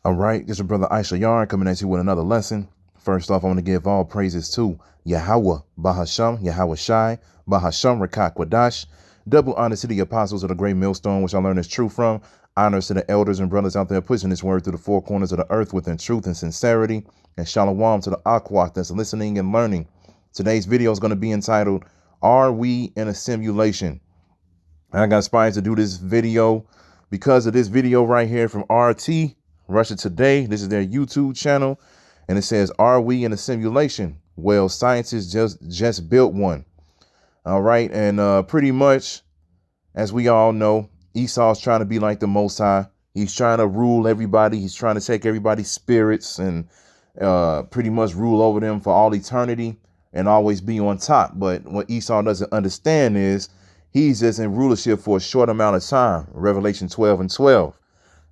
All right, this is brother Issachar coming at you with another lesson. First off, I want to give all praises to Yahweh, Bahasham, Yahweh Shai, Bahasham, Rachaa Quadash. Double honor to the apostles of the great millstone, which I learned is true from. Honors to the elders and brothers out there pushing this word through the four corners of the earth within truth and sincerity. And shalom to the Akwak that's listening and learning. Today's video is going to be entitled, Are We in a Simulation? And I got inspired to do this video because of this video right here from RT, Russia Today. This is their YouTube channel, and it says, "Are we in a simulation?" Well, scientists just built one. All right, and pretty much, as we all know, Esau's trying to be like the Most High. He's trying to rule everybody. He's trying to take everybody's spirits and pretty much rule over them for all eternity and always be on top. But what Esau doesn't understand is he's just in rulership for a short amount of time. Revelation 12:12.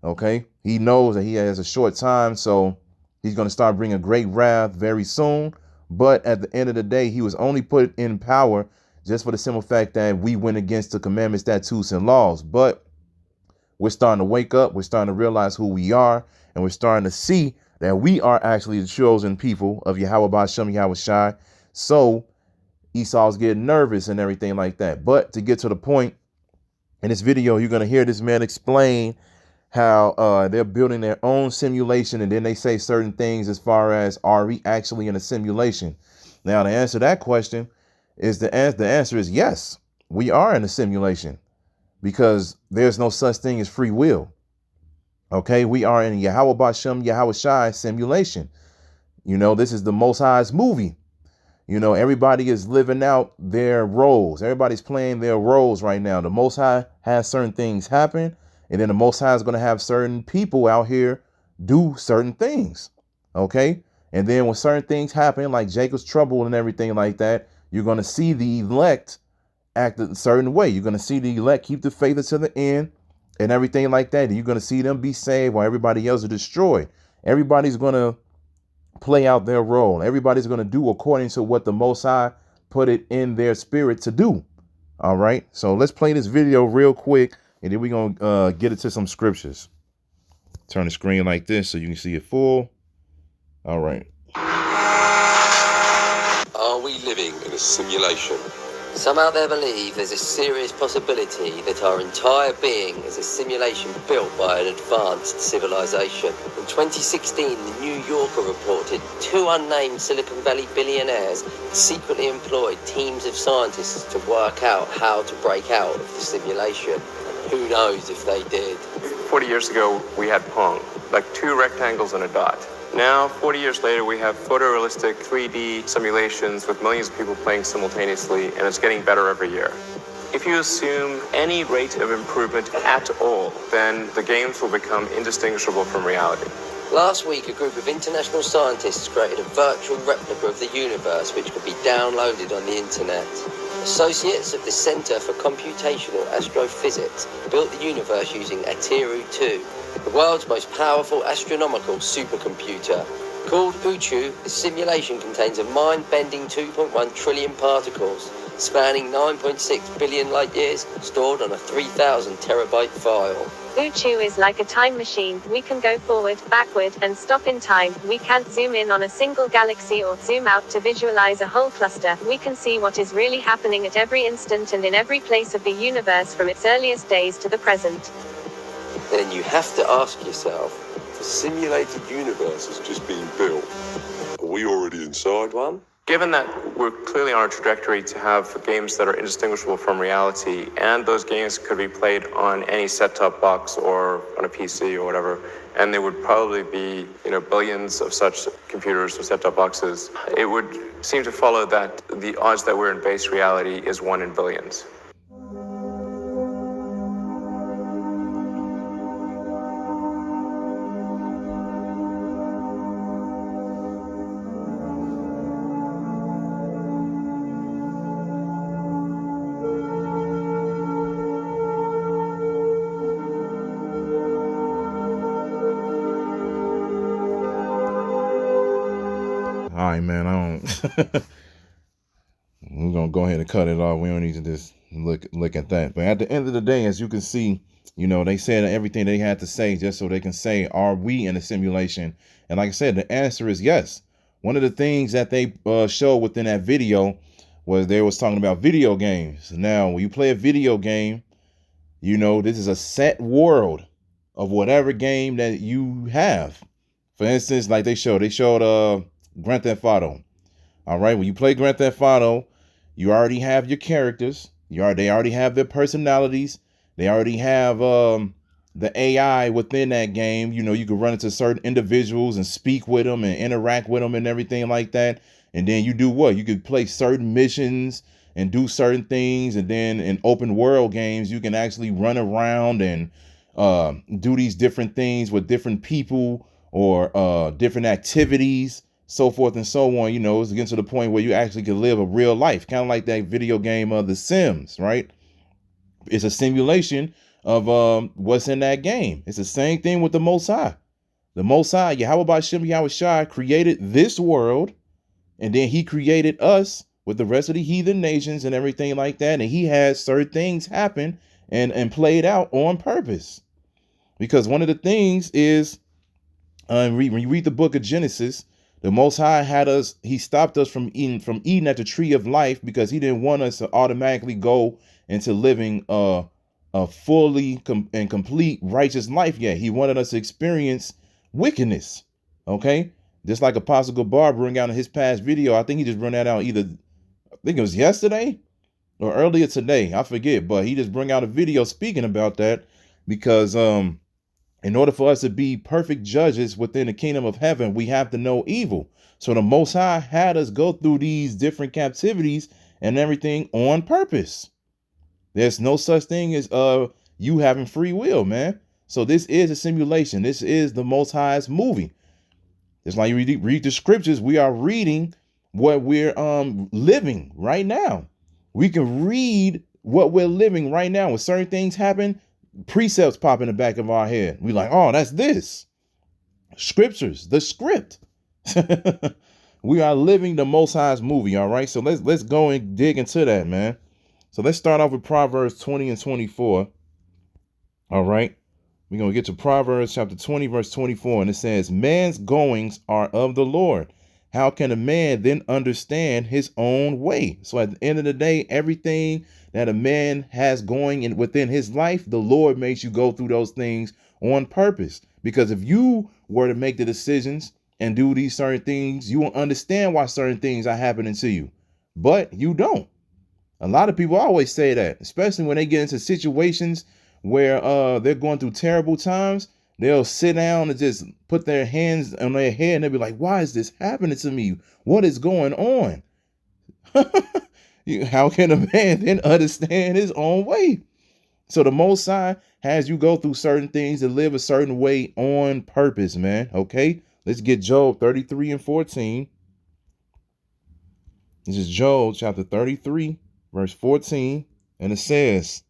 Okay, he knows that he has a short time, so he's going to start bringing great wrath very soon. But at the end of the day, he was only put in power just for the simple fact that we went against the commandments, statutes, and laws. But we're starting to wake up. We're starting to realize who we are, and we're starting to see that we are actually the chosen people of Yahweh Ba'Shem, Yahweh Shai. So Esau's getting nervous and everything like that. But to get to the point, in this video, you're going to hear this man explain how they're building their own simulation, and then they say certain things as far as, are we actually in a simulation? Now, to answer that question is the answer is yes, we are in a simulation, because there's no such thing as free will. Okay, we are in Yahweh Ba'Shem, Yahweh Shai simulation. You know, this is the Most High's movie. You know, everybody is living out their roles. Everybody's playing their roles right now. The Most High has certain things happen, and then the Most High is going to have certain people out here do certain things. Okay. And then when certain things happen, like Jacob's trouble and everything like that, you're going to see the elect act a certain way. You're going to see the elect keep the faith until the end and everything like that. And you're going to see them be saved while everybody else is destroyed. Everybody's going to play out their role. Everybody's going to do according to what the Most High put it in their spirit to do. All right. So let's play this video real quick, and then we're going to get into some scriptures. Turn the screen like this so you can see it full. All right. Are we living in a simulation? Some out there believe there's a serious possibility that our entire being is a simulation built by an advanced civilization. In 2016, the New Yorker reported 2 unnamed Silicon Valley billionaires secretly employed teams of scientists to work out how to break out of the simulation. And who knows if they did. 40 years ago, we had Pong, like 2 rectangles and a dot. Now, 40 years later, we have photorealistic 3D simulations with millions of people playing simultaneously, and it's getting better every year. If you assume any rate of improvement at all, then the games will become indistinguishable from reality. Last week, a group of international scientists created a virtual replica of the universe which could be downloaded on the internet. Associates of the Center for Computational Astrophysics built the universe using Ateru-2, the world's most powerful astronomical supercomputer. Called Uchu, the simulation contains a mind-bending 2.1 trillion particles, spanning 9.6 billion light years, stored on a 3,000 terabyte file. Uchu is like a time machine. We can go forward, backward, and stop in time. We can't zoom in on a single galaxy or zoom out to visualize a whole cluster. We can see what is really happening at every instant and in every place of the universe from its earliest days to the present. Then you have to ask yourself, The simulated universe has just been built. Are we already inside one? Given that we're clearly on a trajectory to have games that are indistinguishable from reality, and those games could be played on any set-top box or on a PC or whatever, and there would probably be, billions of such computers or set-top boxes, it would seem to follow that the odds that we're in base reality is 1 in billions. All right, man, we're going to go ahead and cut it off. We don't need to just look at that. But at the end of the day, as you can see, You know, they said everything they had to say just so they can say, are we in a simulation? And like I said, the answer is yes. One of the things that they showed within that video was they was talking about video games. Now, when you play a video game, you know, this is a set world of whatever game that you have. For instance, like they showed Grand Theft Auto. All right, when you play Grand Theft Auto, you already have your characters. They already have their personalities. They already have the AI within that game. You know, you can run into certain individuals and speak with them and interact with them and everything like that. And then you do what? You could play certain missions and do certain things. And then in open world games, you can actually run around and do these different things with different people or different activities, so forth and so on. You know, it's getting to the point where you actually can live a real life, kind of like that video game of The Sims, right? It's a simulation of what's in that game. It's the same thing with the Most High. The Most High, Yahweh Ba'Shem Yahweh Shai, created this world, and then he created us with the rest of the heathen nations and everything like that. And he has certain things happen and played out on purpose. Because one of the things is, when you read the book of Genesis, the Most High he stopped us from eating at the tree of life because he didn't want us to automatically go into living a fully and complete righteous life yet. He wanted us to experience wickedness. Okay. Just like Apostle Gabar bring out in his past video. I think he just brought that out I think it was yesterday or earlier today. I forget, but he just bring out a video speaking about that because, in order for us to be perfect judges within the kingdom of heaven, we have to know evil. So the Most High had us go through these different captivities and everything on purpose. There's no such thing as you having free will, man. So this is a simulation. This is the Most High's movie. It's like you read the scriptures. We are reading what we're living right now. We can read what we're living right now. When certain things happen, precepts pop in the back of our head. We like, oh, that's this. Scriptures, the script. We are living the Most High's movie, all right? So let's go and dig into that, man. So let's start off with Proverbs 20 and 24. All right. We're going to get to Proverbs chapter 20, verse 24. And it says, man's goings are of the Lord. How can a man then understand his own way? So at the end of the day, everything that a man has going within his life, the Lord makes you go through those things on purpose. Because if you were to make the decisions and do these certain things, you will understand why certain things are happening to you. But you don't. A lot of people always say that, especially when they get into situations where they're going through terrible times. They'll sit down and just put their hands on their head and they'll be like, why is this happening to me? What is going on? How can a man then understand his own way? So the Most High has you go through certain things to live a certain way on purpose, man. Okay, let's get Job 33 and 14. This is Job chapter 33, verse 14. And it says,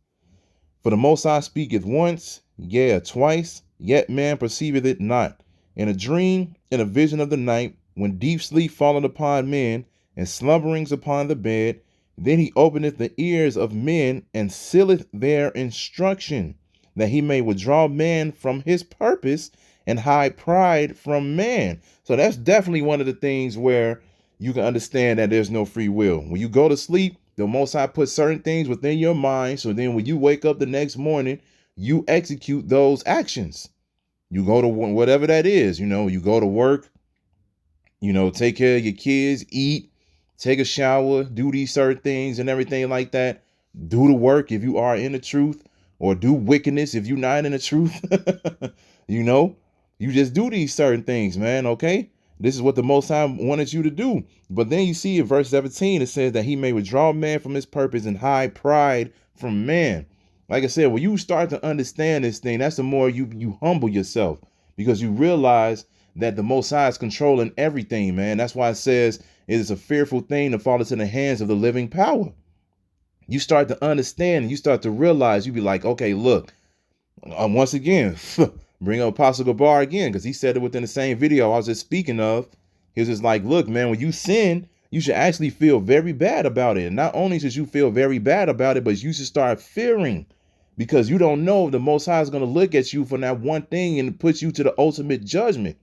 for the Most High speaketh once, yea, twice, yet man perceiveth it not. In a dream, in a vision of the night, when deep sleep falleth upon men, and slumberings upon the bed, then he openeth the ears of men, and sealeth their instruction, that he may withdraw man from his purpose, and hide pride from man. So that's definitely one of the things where you can understand that there's no free will. When you go to sleep, the Most High puts certain things within your mind. So then when you wake up the next morning, you execute those actions. You go to whatever that is, you go to work, take care of your kids, eat, take a shower, do these certain things and everything like that. Do the work if you are in the truth, or do wickedness if you're not in the truth. You just do these certain things, man. Okay. This is what the Most High wanted you to do. But then you see in verse 17, it says that he may withdraw man from his purpose and hide pride from man. Like I said, when you start to understand this thing, that's the more you humble yourself, because you realize that the Most High is controlling everything, man. That's why it says it is a fearful thing to fall into the hands of the living power. You start to understand and you start to realize, you be like, okay, look, once again, bring up Apostle Gabar again, because he said it within the same video I was just speaking of. He was just like, look, man, when you sin, you should actually feel very bad about it. And not only should you feel very bad about it, but you should start fearing because you don't know if the Most High is going to look at you for that one thing and put you to the ultimate judgment.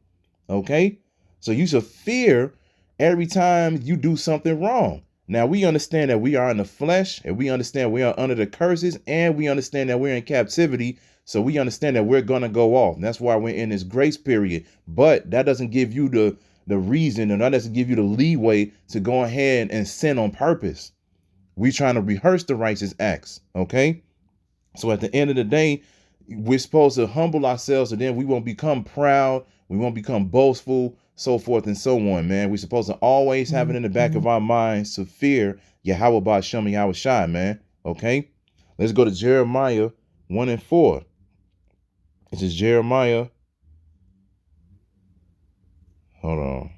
Okay? So you should fear every time you do something wrong. Now, we understand that we are in the flesh, and we understand we are under the curses, and we understand that we're in captivity. So we understand that we're going to go off. And that's why we're in this grace period. But that doesn't give you the reason, and that doesn't give you the leeway to go ahead and sin on purpose. We're trying to rehearse the righteous acts. Okay? So at the end of the day, we're supposed to humble ourselves, and then we won't become proud. We won't become boastful, so forth and so on, man. We're supposed to always have it in the back of our minds to fear Yahweh Ba'Shem Yahweh Shai, man. Okay? Let's go to Jeremiah 1 and 4. This is Jeremiah. Hold on.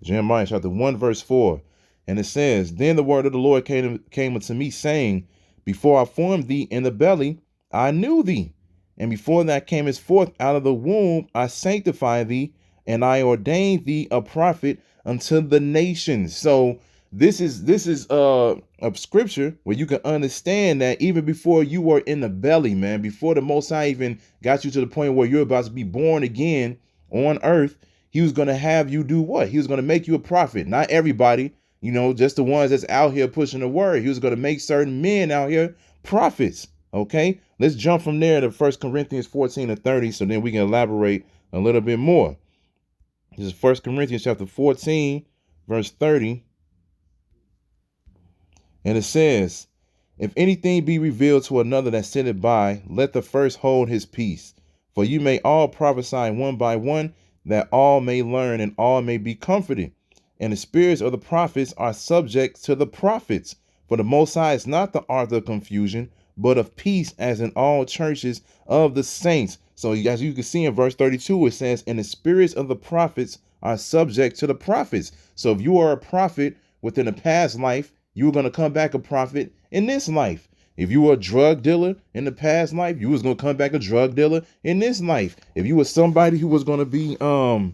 Jeremiah chapter 1, verse 4. And it says, Then the word of the Lord came unto me, saying, Before I formed thee in the belly, I knew thee. And before that camest forth out of the womb, I sanctified thee, and I ordained thee a prophet unto the nations. So this is a scripture where you can understand that even before you were in the belly, man, before the Most High even got you to the point where you're about to be born again on earth, he was going to have you do what? He was going to make you a prophet. Not everybody, just the ones that's out here pushing the word. He was going to make certain men out here prophets. Okay, let's jump from there to 1 Corinthians 14 and 30, so then we can elaborate a little bit more. This is 1 Corinthians chapter 14, verse 30. And it says, If anything be revealed to another that sitteth by, let the first hold his peace. For you may all prophesy one by one, that all may learn and all may be comforted. And the spirits of the prophets are subject to the prophets. For the Most High is not the author of confusion, but of peace, as in all churches of the saints. So as you can see in verse 32, it says, And the spirits of the prophets are subject to the prophets. So if you are a prophet within a past life, you were going to come back a prophet in this life. If you were a drug dealer in the past life, you was going to come back a drug dealer in this life. If you were somebody who was going to be, homeless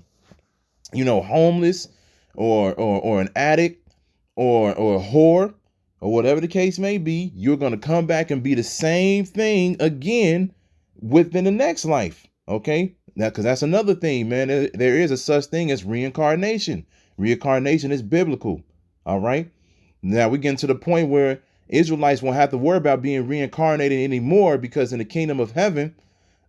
or an addict or a whore, or whatever the case may be, you're going to come back and be the same thing again within the next life. Okay? Now, because that's another thing, man. There is a such thing as reincarnation. Reincarnation is biblical. All right? Now, we get to the point where Israelites won't have to worry about being reincarnated anymore, because in the kingdom of heaven,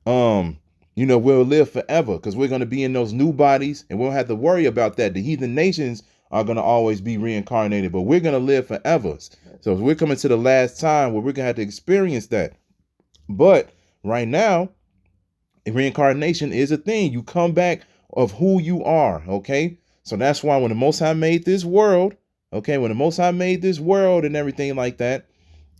we'll live forever, because we're going to be in those new bodies, and we won't have to worry about that. The heathen nations are going to always be reincarnated, but we're going to live forever. So we're coming to the last time where we're going to have to experience that. But right now, reincarnation is a thing. You come back of who you are. Okay. So that's why when the Most High made this world, when the Most High made this world and everything like that,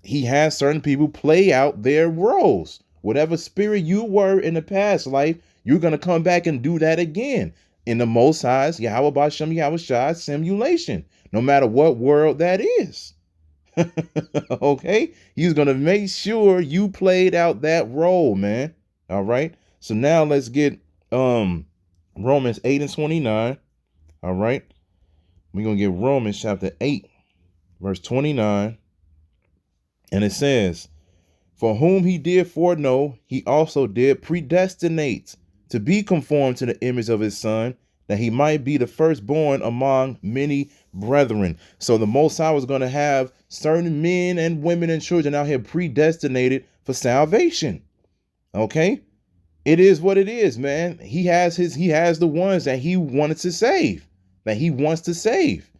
he has certain people play out their roles. Whatever spirit you were in the past life, you're going to come back and do that again in the Most High's Yahweh Ba'Shem Yahweh Shai simulation, no matter what world that is. Okay, he's going to make sure you played out that role, man. All right. So now let's get Romans 8 and 29. All right. We're going to get Romans chapter 8, verse 29. And it says, For whom he did foreknow, he also did predestinate to be conformed to the image of his son, that he might be the firstborn among many brethren. So the Most High was going to have certain men and women and children out here predestinated for salvation. Okay, it is what it is, man. He has the ones that he wanted to save, that he wants to save.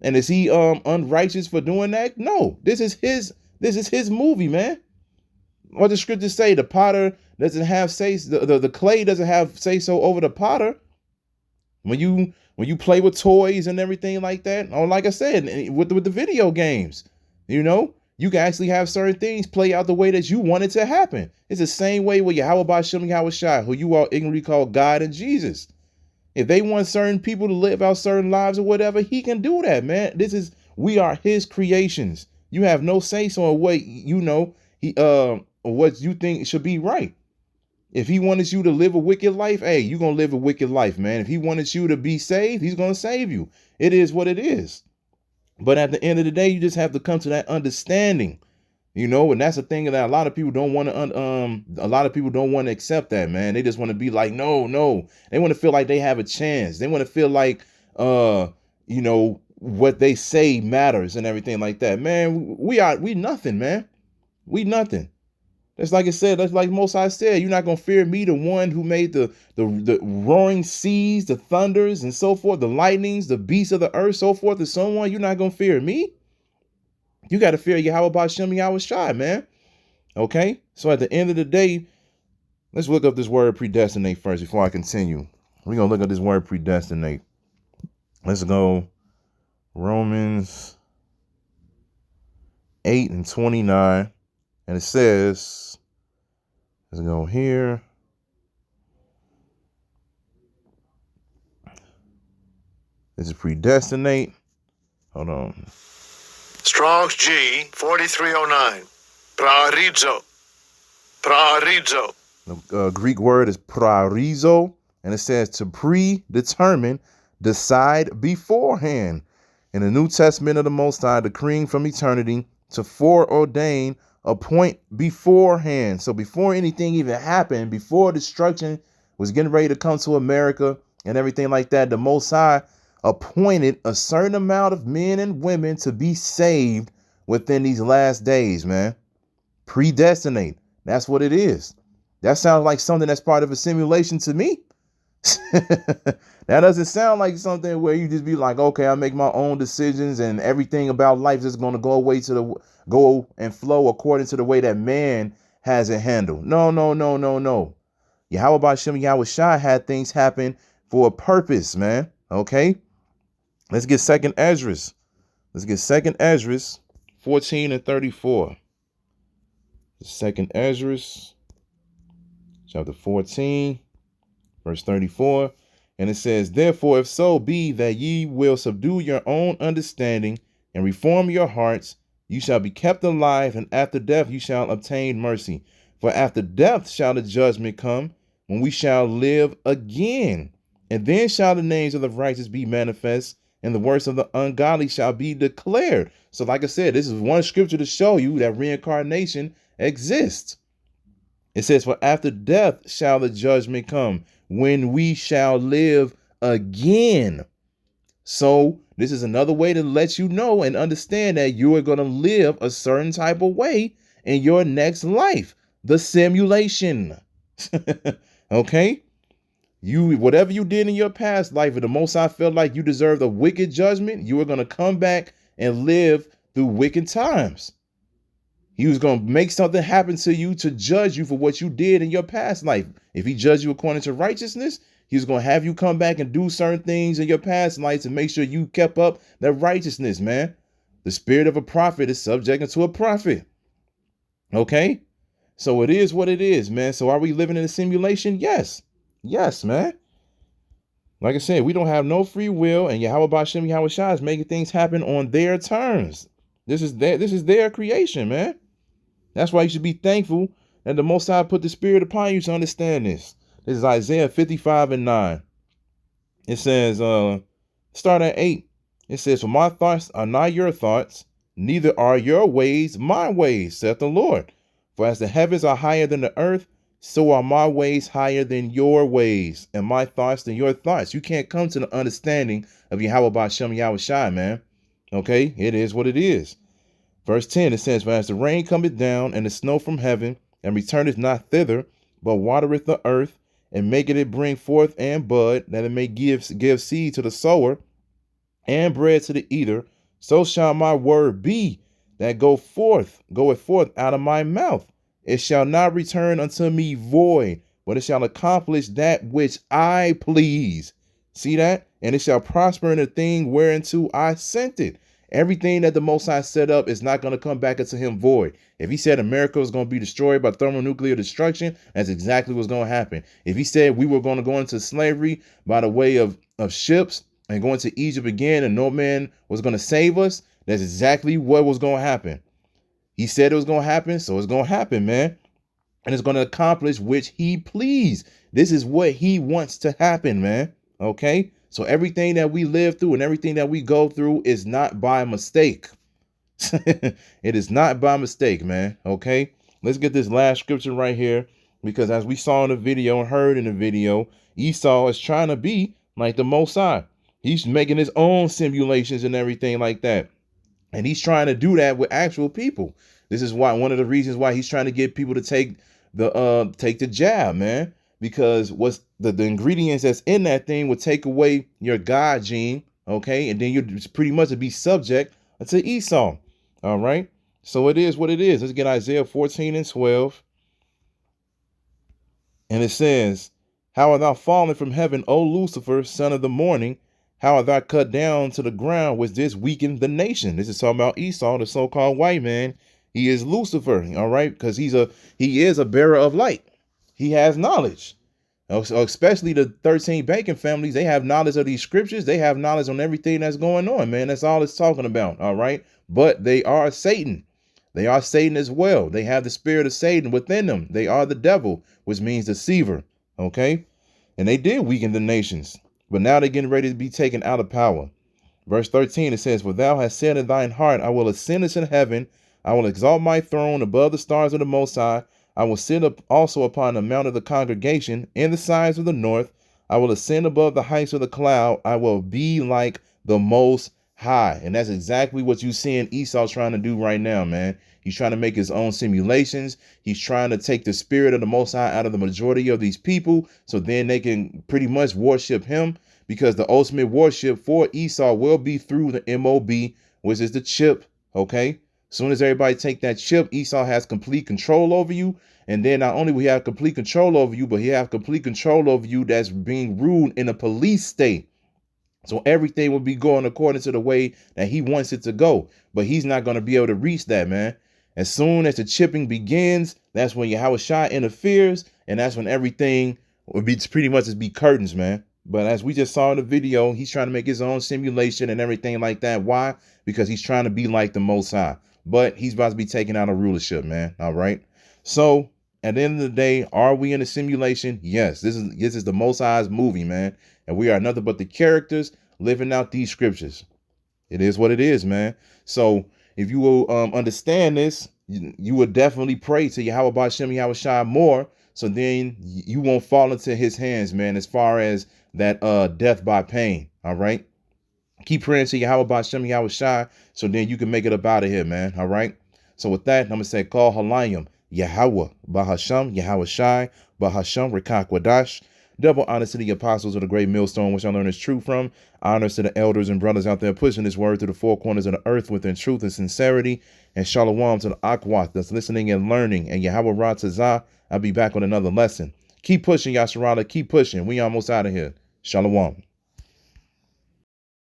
And is he unrighteous for doing that? No, this is his movie, man. What the scriptures say, the potter doesn't have say, the clay doesn't have say so over the potter. When you play with toys and everything like that, or like I said, with the video games, you can actually have certain things play out the way that you want it to happen. It's the same way with Yahweh Ba'Shem Yahweh Shai, who you all ignorantly call God and Jesus. If they want certain people to live out certain lives or whatever, he can do that, man. We are his creations. You have no say so on what what you think should be right. If he wanted you to live a wicked life, hey, you're going to live a wicked life, man. If he wanted you to be saved, he's going to save you. It is what it is. But at the end of the day, you just have to come to that understanding You know, and that's the thing that a lot of people don't want to a lot of people don't want to accept that, man. They just want to be like, no, no. They want to feel like they have a chance. They want to feel like you know, what they say matters and everything like that. Man, we nothing, man. We nothing. That's like I said, that's like Most High said, you're not gonna fear me, the one who made the roaring seas, the thunders, and so forth, the lightnings, the beasts of the earth, so forth, and so on. You're not gonna fear me. You got to fear Yahweh Bashem Yahweh Shai, man. Okay? So at the end of the day, let's look up this word predestinate first before I continue. We're going to look at this word predestinate. Let's go Romans 8:29. And it says, let's go here. This is predestinate. Hold on. Strong's G 4309. Praorizo. Praorizo. The Greek word is praorizo, and it says to predetermine, decide beforehand. In the New Testament of the Most High, decreeing from eternity to foreordain, appoint beforehand. So before anything even happened, before destruction was getting ready to come to America and everything like that, the Most High appointed a certain amount of men and women to be saved within these last days, man. Predestinate. That's what it is. That sounds like something that's part of a simulation to me. That doesn't sound like something where you just be like, okay, I make my own decisions and everything about life is going to go and flow according to the way that man has it handled. No, no, no, no, no. Yahweh Bashem Yahweh Shai had things happen for a purpose, man. Okay. Let's get Second Ezra. Let's get Second Ezra 14:34. Second Ezra chapter 14, verse 34. And it says, therefore, if so be that ye will subdue your own understanding and reform your hearts, you shall be kept alive, and after death you shall obtain mercy. For after death shall the judgment come, when we shall live again. And then shall the names of the righteous be manifest, and the works of the ungodly shall be declared. So like I said, this is one scripture to show you that reincarnation exists. It says, for after death shall the judgment come, when we shall live again. So this is another way to let you know and understand that you are going to live a certain type of way in your next life. The simulation. Okay? Whatever you did in your past life, if the Most High felt like you deserved a wicked judgment, you were going to come back and live through wicked times. He was going to make something happen to you to judge you for what you did in your past life. If he judged you according to righteousness, he was going to have you come back and do certain things in your past life to make sure you kept up that righteousness, man. The spirit of a prophet is subject to a prophet. Okay? So it is what it is, man. So are we living in a simulation? Yes. Yes, man. Like I said, we don't have no free will, and Yahweh Bashem Yahweh Shai is making things happen on their terms. This is their creation, man. That's why you should be thankful that the Most High put the Spirit upon you to understand this. This is Isaiah 55:9. It says, start at 8. It says, for my thoughts are not your thoughts, neither are your ways my ways, saith the Lord. For as the heavens are higher than the earth, so are my ways higher than your ways, and my thoughts than your thoughts. You can't come to the understanding of Yahweh Bashem Yahweh Shai, man. Okay, it is what it is. Verse 10, it says, for as the rain cometh down and the snow from heaven, and returneth not thither, but watereth the earth, and maketh it bring forth and bud, that it may give seed to the sower, and bread to the eater, so shall my word be that goeth forth out of my mouth. It shall not return unto me void, but it shall accomplish that which I please. See that? And it shall prosper in the thing whereunto I sent it. Everything that the Most High set up is not going to come back into him void. If he said America was going to be destroyed by thermonuclear destruction, that's exactly what's going to happen. If he said we were going to go into slavery by the way of ships and go into Egypt again and no man was going to save us, that's exactly what was going to happen. He said it was going to happen, so it's going to happen, man. And it's going to accomplish which he please. This is what he wants to happen, man. Okay? So everything that we live through and everything that we go through is not by mistake. It is not by mistake, man. Okay, let's get this last scripture right here, because as we saw in the video and heard in the video, Esau is trying to be like the Most High. He's making his own simulations and everything like that. And he's trying to do that with actual people. This is why one of the reasons why he's trying to get people to take the jab, man, because what's the ingredients that's in that thing would take away your God gene, okay? And then you're pretty much to be subject to Esau. All right. So it is what it is. Let's get Isaiah 14:12. And it says, "How art thou fallen from heaven, O Lucifer, son of the morning? How art thou cut down to the ground, which this weakened the nation?" This is talking about Esau, the so-called white man. He is Lucifer, all right, because he is a bearer of light. He has knowledge. Especially the 13 banking families, they have knowledge of these scriptures. They have knowledge on everything that's going on, man. That's all it's talking about, all right? But they are Satan. They are Satan as well. They have the spirit of Satan within them. They are the devil, which means deceiver, okay? And they did weaken the nations, but now they're getting ready to be taken out of power. Verse 13, it says, "For thou hast said in thine heart, I will ascend into heaven. I will exalt my throne above the stars of the Most High. I will sit up also upon the mount of the congregation in the sides of the north. I will ascend above the heights of the cloud. I will be like the Most High." And that's exactly what you seeing Esau trying to do right now, man. He's trying to make his own simulations. He's trying to take the spirit of the Most High out of the majority of these people, so then they can pretty much worship him, because the ultimate worship for Esau will be through the MOB, which is the chip, okay? Soon as everybody take that chip, Esau has complete control over you. And then not only will he have complete control over you, but he have complete control over you that's being ruled in a police state. So everything will be going according to the way that he wants it to go. But he's not going to be able to reach that, man. As soon as the chipping begins, that's when Yahushua interferes. And that's when everything will be pretty much just be curtains, man. But as we just saw in the video, he's trying to make his own simulation and everything like that. Why? Because he's trying to be like the Most High. But he's about to be taking out a rulership, man. All right. So at the end of the day, are we in a simulation? Yes. This is the Most High's movie, man. And we are nothing but the characters living out these scriptures. It is what it is, man. So if you will understand this, you will definitely pray to Yahweh Ba'Shem Yahushua more. So then you won't fall into his hands, man, as far as that death by pain. All right. Keep praying to Yahweh Ba'Shem Yahushua, so then you can make it up out of here, man. All right. So with that, I'm going to say, call Halayim, Yahweh Ba'Hashem, Yahushai, Ba'Hashem, Richaa Quadash. Double honors to the apostles of the great millstone, which I learned is true from. Honors to the elders and brothers out there pushing this word to the four corners of the earth within truth and sincerity. And shalom to the Akwat that's listening and learning. And Yahweh Ratazah, I'll be back with another lesson. Keep pushing, Yasharala. Keep pushing. We almost out of here. Shalom.